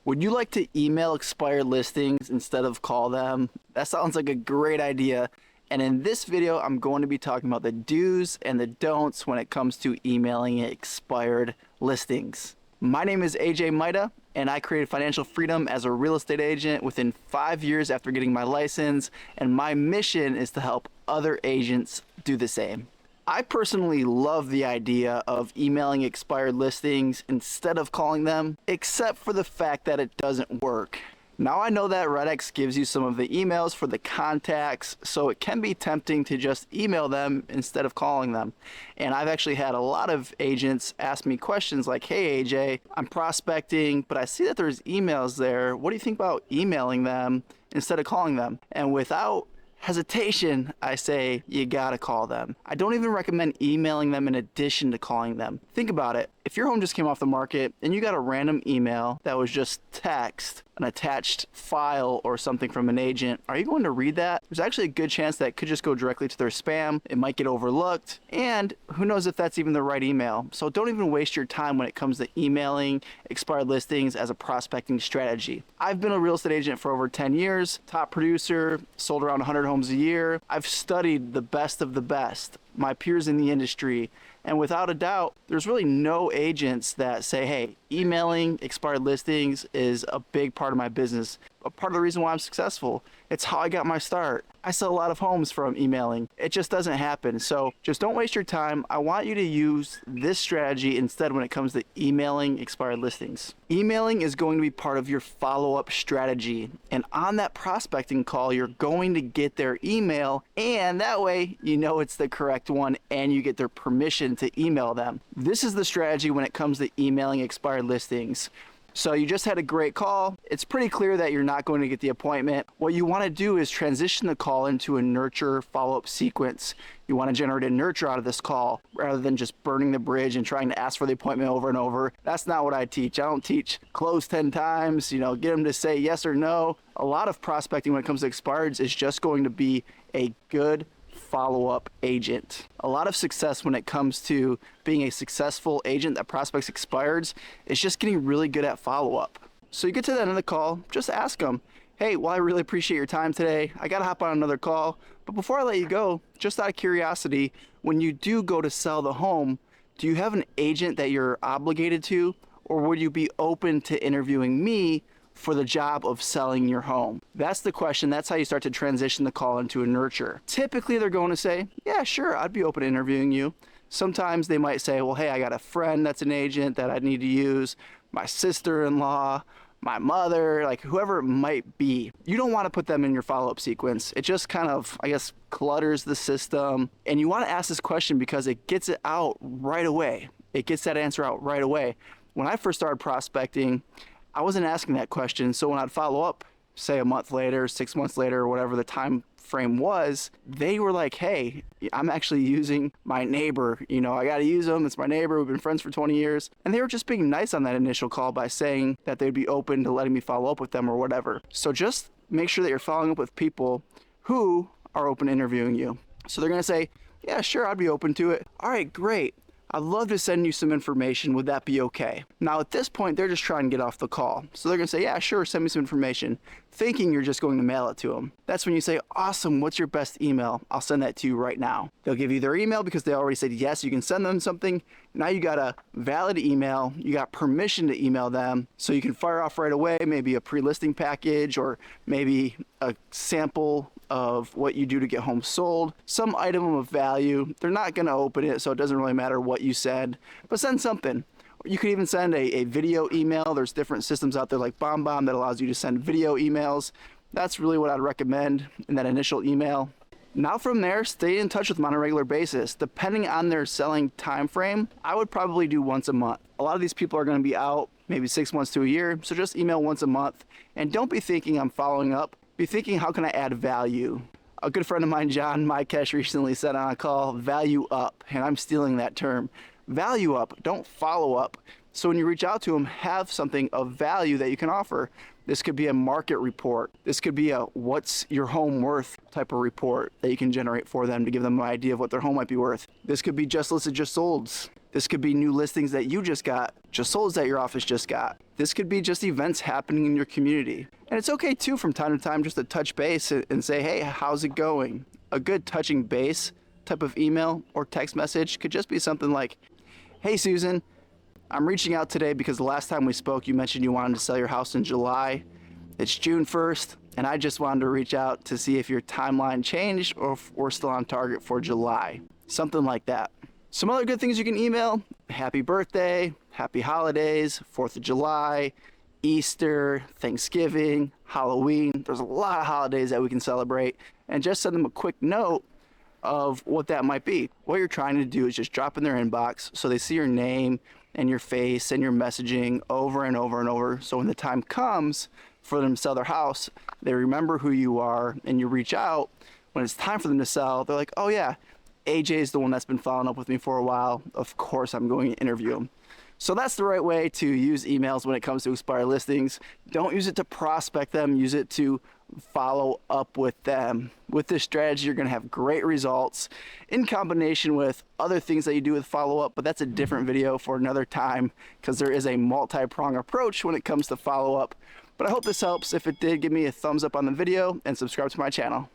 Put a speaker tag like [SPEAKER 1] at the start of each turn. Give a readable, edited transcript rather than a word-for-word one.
[SPEAKER 1] Would you like to email expired listings instead of call them? That sounds like a great idea. And in this video, I'm going to be talking about the do's and the don'ts when it comes to emailing expired listings. My name is AJ Mida, and I created financial freedom as a real estate agent within 5 years after getting my license, and my mission is to help other agents do the same. I personally love the idea of emailing expired listings instead of calling them, except for the fact that it doesn't work. Now I know that RedX gives you some of the emails for the contacts, so it can be tempting to just email them instead of calling them. And I've actually had a lot of agents ask me questions like, hey AJ, I'm prospecting, but I see that there's emails there. What do you think about emailing them instead of calling them? And without hesitation, I say you gotta call them. I don't even recommend emailing them in addition to calling them. Think about it. If your home just came off the market and you got a random email that was just text, an attached file or something from an agent, are you going to read that? There's actually a good chance that it could just go directly to their spam. It might get overlooked, and who knows if that's even the right email. So don't even waste your time when it comes to emailing expired listings as a prospecting strategy. I've been a real estate agent for over 10 years, top producer, sold around 100 homes a year. I've studied the best of the best, my peers in the industry, and without a doubt, there's really no agents that say, hey, emailing expired listings is a big part of my business. A part of the reason why I'm successful. It's how I got my start. I sell a lot of homes from emailing. It just doesn't happen. So just don't waste your time. I want you to use this strategy instead when it comes to emailing expired listings. Emailing is going to be part of your follow-up strategy. And on that prospecting call, you're going to get their email, and that way you know it's the correct one and you get their permission to email them. This is the strategy when it comes to emailing expired listings. So you just had a great call. It's pretty clear that you're not going to get the appointment. What you want to do is transition the call into a nurture follow-up sequence. You want to generate a nurture out of this call rather than just burning the bridge and trying to ask for the appointment over and over. That's not what I teach. I don't teach close 10 times, get them to say yes or no. A lot of prospecting when it comes to expireds is just going to be a good follow-up agent. A lot of success when it comes to being a successful agent that prospects expireds is just getting really good at follow-up. So you get to the end of the call, just ask them, hey, well, I really appreciate your time today. I gotta hop on another call, but before I let you go, just out of curiosity, when you do go to sell the home, do you have an agent that you're obligated to, or would you be open to interviewing me for the job of selling your home? That's the question. That's how you start to transition the call into a nurture. Typically, they're going to say, yeah, sure, I'd be open to interviewing you. Sometimes they might say, well, hey, I got a friend that's an agent that I need to use, my sister-in-law, my mother, like whoever it might be. You don't want to put them in your follow-up sequence. It just kind of, clutters the system. And you want to ask this question because it gets it out right away. It gets that answer out right away. When I first started prospecting, I wasn't asking that question, so when I'd follow up, say a month later, 6 months later, or whatever the time frame was, they were like, hey, I'm actually using my neighbor. I got to use them. It's my neighbor. We've been friends for 20 years. And they were just being nice on that initial call by saying that they'd be open to letting me follow up with them or whatever. So just make sure that you're following up with people who are open to interviewing you. So they're going to say, yeah, sure, I'd be open to it. All right, great. I'd love to send you some information. Would that be okay? Now at this point, they're just trying to get off the call. So they're gonna say, yeah, sure, send me some information, thinking you're just going to mail it to them. That's when you say, awesome, what's your best email? I'll send that to you right now. They'll give you their email because they already said yes, you can send them something. Now you got a valid email, you got permission to email them, so you can fire off right away, maybe a pre-listing package or maybe a sample of what you do to get homes sold, some item of value. They're not gonna open it, so it doesn't really matter what you send, but send something. You could even send a video email. There's different systems out there like BombBomb that allows you to send video emails. That's really what I'd recommend in that initial email. Now from there, stay in touch with them on a regular basis. Depending on their selling time frame, I would probably do once a month. A lot of these people are gonna be out maybe 6 months to a year, so just email once a month. And don't be thinking I'm following up. Be thinking, how can I add value? A good friend of mine, John Mykesh, recently said on a call, value up, and I'm stealing that term. Value up, don't follow up. So when you reach out to them, have something of value that you can offer. This could be a market report. This could be a what's your home worth type of report that you can generate for them to give them an idea of what their home might be worth. This could be just listed, just solds. This could be new listings that you just got, just solds that your office just got. This could be just events happening in your community. And it's okay too from time to time just to touch base and say, hey, how's it going? A good touching base type of email or text message could just be something like, hey Susan, I'm reaching out today because the last time we spoke you mentioned you wanted to sell your house in July. It's June 1st and I just wanted to reach out to see if your timeline changed or if we're still on target for July. Something like that. Some other good things you can email: happy birthday, happy holidays, 4th of July, Easter, Thanksgiving, Halloween. There's a lot of holidays that we can celebrate, and just send them a quick note of what that might be. What you're trying to do is just drop in their inbox so they see your name and your face and your messaging over and over and over. So when the time comes for them to sell their house, they remember who you are and you reach out. When it's time for them to sell, they're like, oh yeah, AJ is the one that's been following up with me for a while. Of course I'm going to interview him. So that's the right way to use emails when it comes to expired listings. Don't use it to prospect them, use it to follow up with them. With this strategy, you're gonna have great results in combination with other things that you do with follow-up, but that's a different video for another time because there is a multi-prong approach when it comes to follow-up. But I hope this helps. If it did, give me a thumbs up on the video and subscribe to my channel.